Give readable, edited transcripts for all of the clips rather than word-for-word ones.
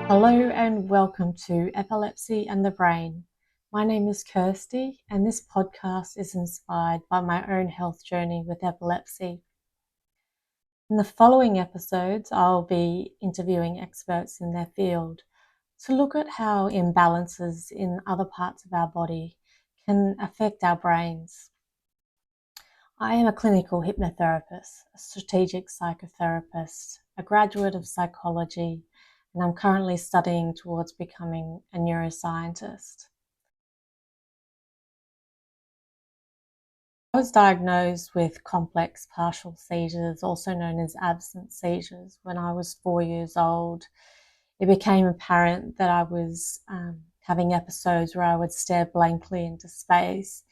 Hello and welcome to Epilepsy and the Brain. My name is Kirsty, and this podcast is inspired by my own health journey with epilepsy. In the following episodes, I'll be interviewing experts in their field to look at how imbalances in other parts of our body can affect our brains. I am a clinical hypnotherapist, a strategic psychotherapist, a graduate of psychology, and I'm currently studying towards becoming a neuroscientist. I was diagnosed with complex partial seizures, also known as absence seizures, when I was 4 years old. It became apparent that I was having episodes where I would stare blankly into space,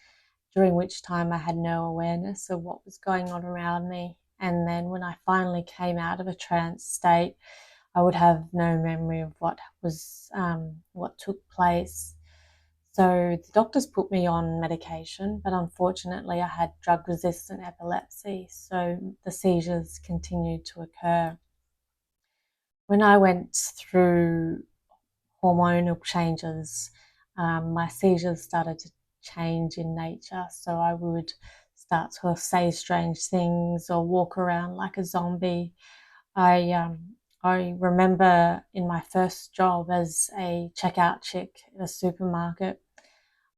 during which time I had no awareness of what was going on around me. And then when I finally came out of a trance state, I would have no memory of what took place. So the doctors put me on medication, but unfortunately I had drug-resistant epilepsy, so the seizures continued to occur. When I went through hormonal changes, my seizures started to change in nature. So I would start to say strange things or walk around like a zombie. I remember in my first job as a checkout chick at a supermarket,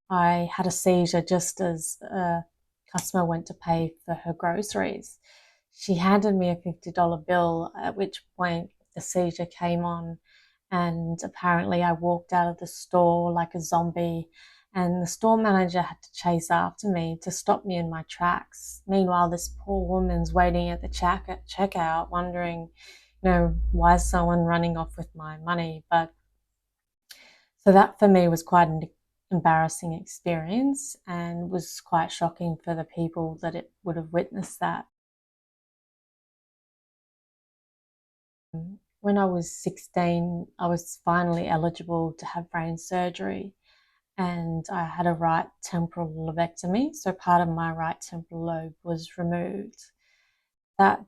I had a seizure just as a customer went to pay for her groceries. She handed me a $50 bill, at which point the seizure came on, and apparently I walked out of the store like a zombie, and the store manager had to chase after me to stop me in my tracks. Meanwhile, this poor woman's waiting at the checkout, wondering, why is someone running off with my money? But so that for me was quite an embarrassing experience and was quite shocking for the people that it would have witnessed that. When I was 16, I was finally eligible to have brain surgery, and I had a right temporal lobectomy, so part of my right temporal lobe was removed. That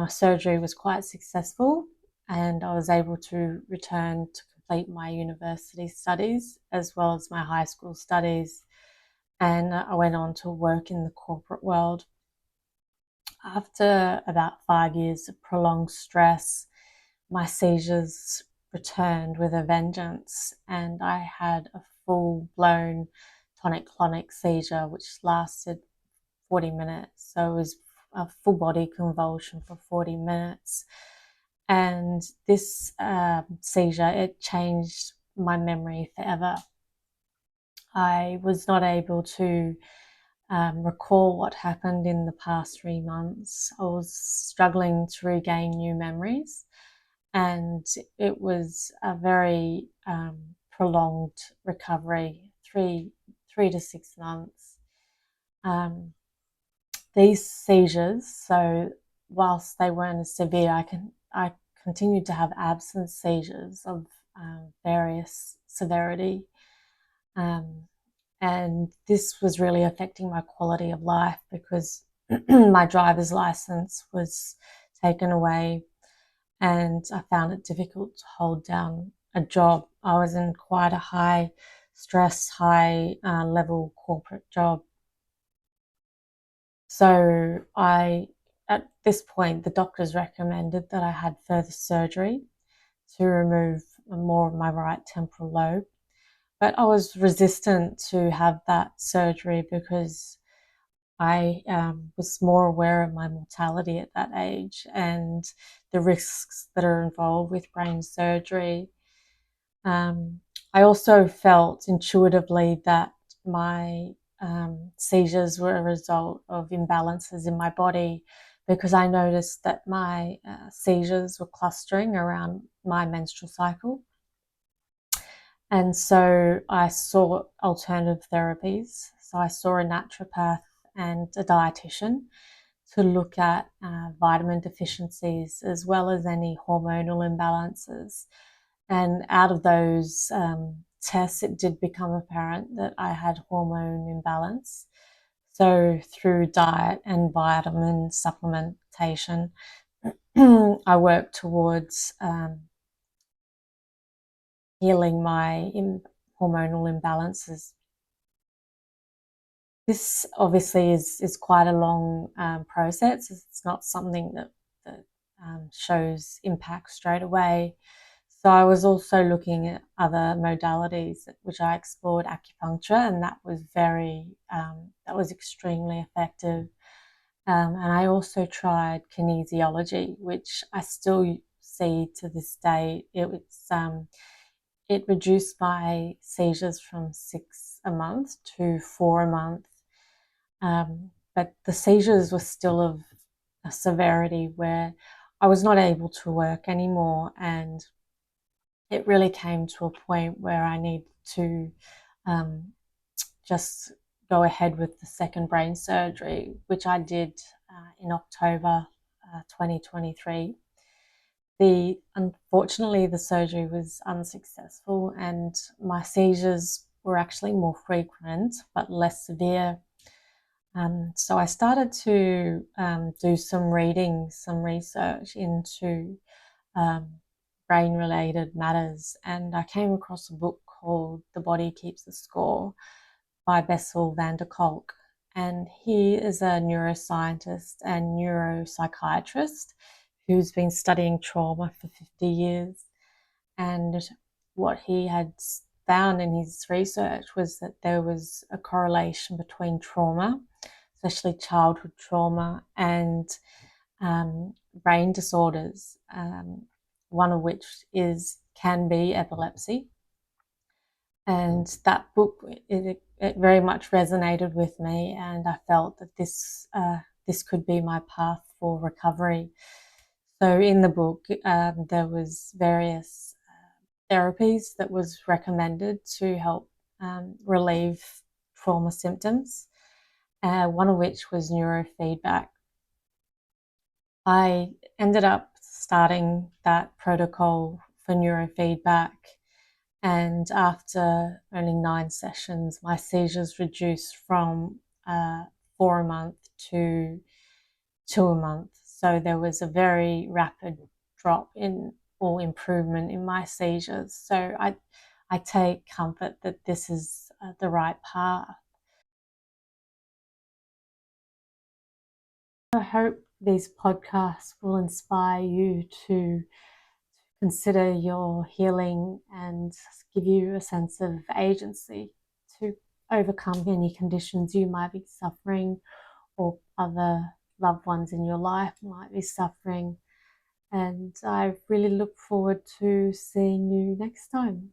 surgery was quite successful, and I was able to return to complete my university studies as well as my high school studies, and I went on to work in the corporate world. After about 5 years of prolonged stress, my seizures returned with a vengeance, and I had a full-blown tonic-clonic seizure which lasted 40 minutes. So it was a full body convulsion for 40 minutes. And this seizure, it changed my memory forever. I was not able to recall what happened in the past 3 months. I was struggling to regain new memories, and it was a very prolonged recovery, three to 6 months. Um, these seizures, so whilst they weren't as severe, I continued to have absence seizures of various severity. Um, and this was really affecting my quality of life because my driver's license was taken away, and I found it difficult to hold down a job. I was in quite a high stress, high level corporate job. So at this point, the doctors recommended that I had further surgery to remove more of my right temporal lobe. But I was resistant to have that surgery because I was more aware of my mortality at that age and the risks that are involved with brain surgery. Um, I also felt intuitively that my seizures were a result of imbalances in my body, because I noticed that my seizures were clustering around my menstrual cycle. And so I sought alternative therapies. So I saw a naturopath and a dietitian to look at vitamin deficiencies as well as any hormonal imbalances. And out of those tests, it did become apparent that I had hormone imbalance. So through diet and vitamin supplementation, I worked towards healing my hormonal imbalances. This obviously is quite a long process. It's not something that shows impact straight away. So I was also looking at other modalities, which I explored acupuncture, and that was extremely effective. And I also tried kinesiology, which I still see to this day. It reduced my seizures from 6 a month to 4 a month. But the seizures were still of a severity where I was not able to work anymore, and it really came to a point where I needed to just go ahead with the second brain surgery, which I did in October 2023. Unfortunately, the surgery was unsuccessful, and my seizures were actually more frequent but less severe. So I started to do some reading, some research into brain-related matters, and I came across a book called The Body Keeps the Score by Bessel van der Kolk. And he is a neuroscientist and neuropsychiatrist who's been studying trauma for 50 years. And what he had found in his research was that there was a correlation between trauma, especially childhood trauma, and brain disorders, one of which can be epilepsy. And that book, it very much resonated with me, and I felt that this could be my path for recovery. So in the book, there was various therapies that was recommended to help relieve trauma symptoms, one of which was neurofeedback. I ended up starting that protocol for neurofeedback, and after only 9 sessions, my seizures reduced from 4 a month to 2 a month. So there was a very rapid drop in or improvement in my seizures. So I take comfort that this is the right path. I hope these podcasts will inspire you to consider your healing and give you a sense of agency to overcome any conditions you might be suffering or other loved ones in your life might be suffering. And I really look forward to seeing you next time.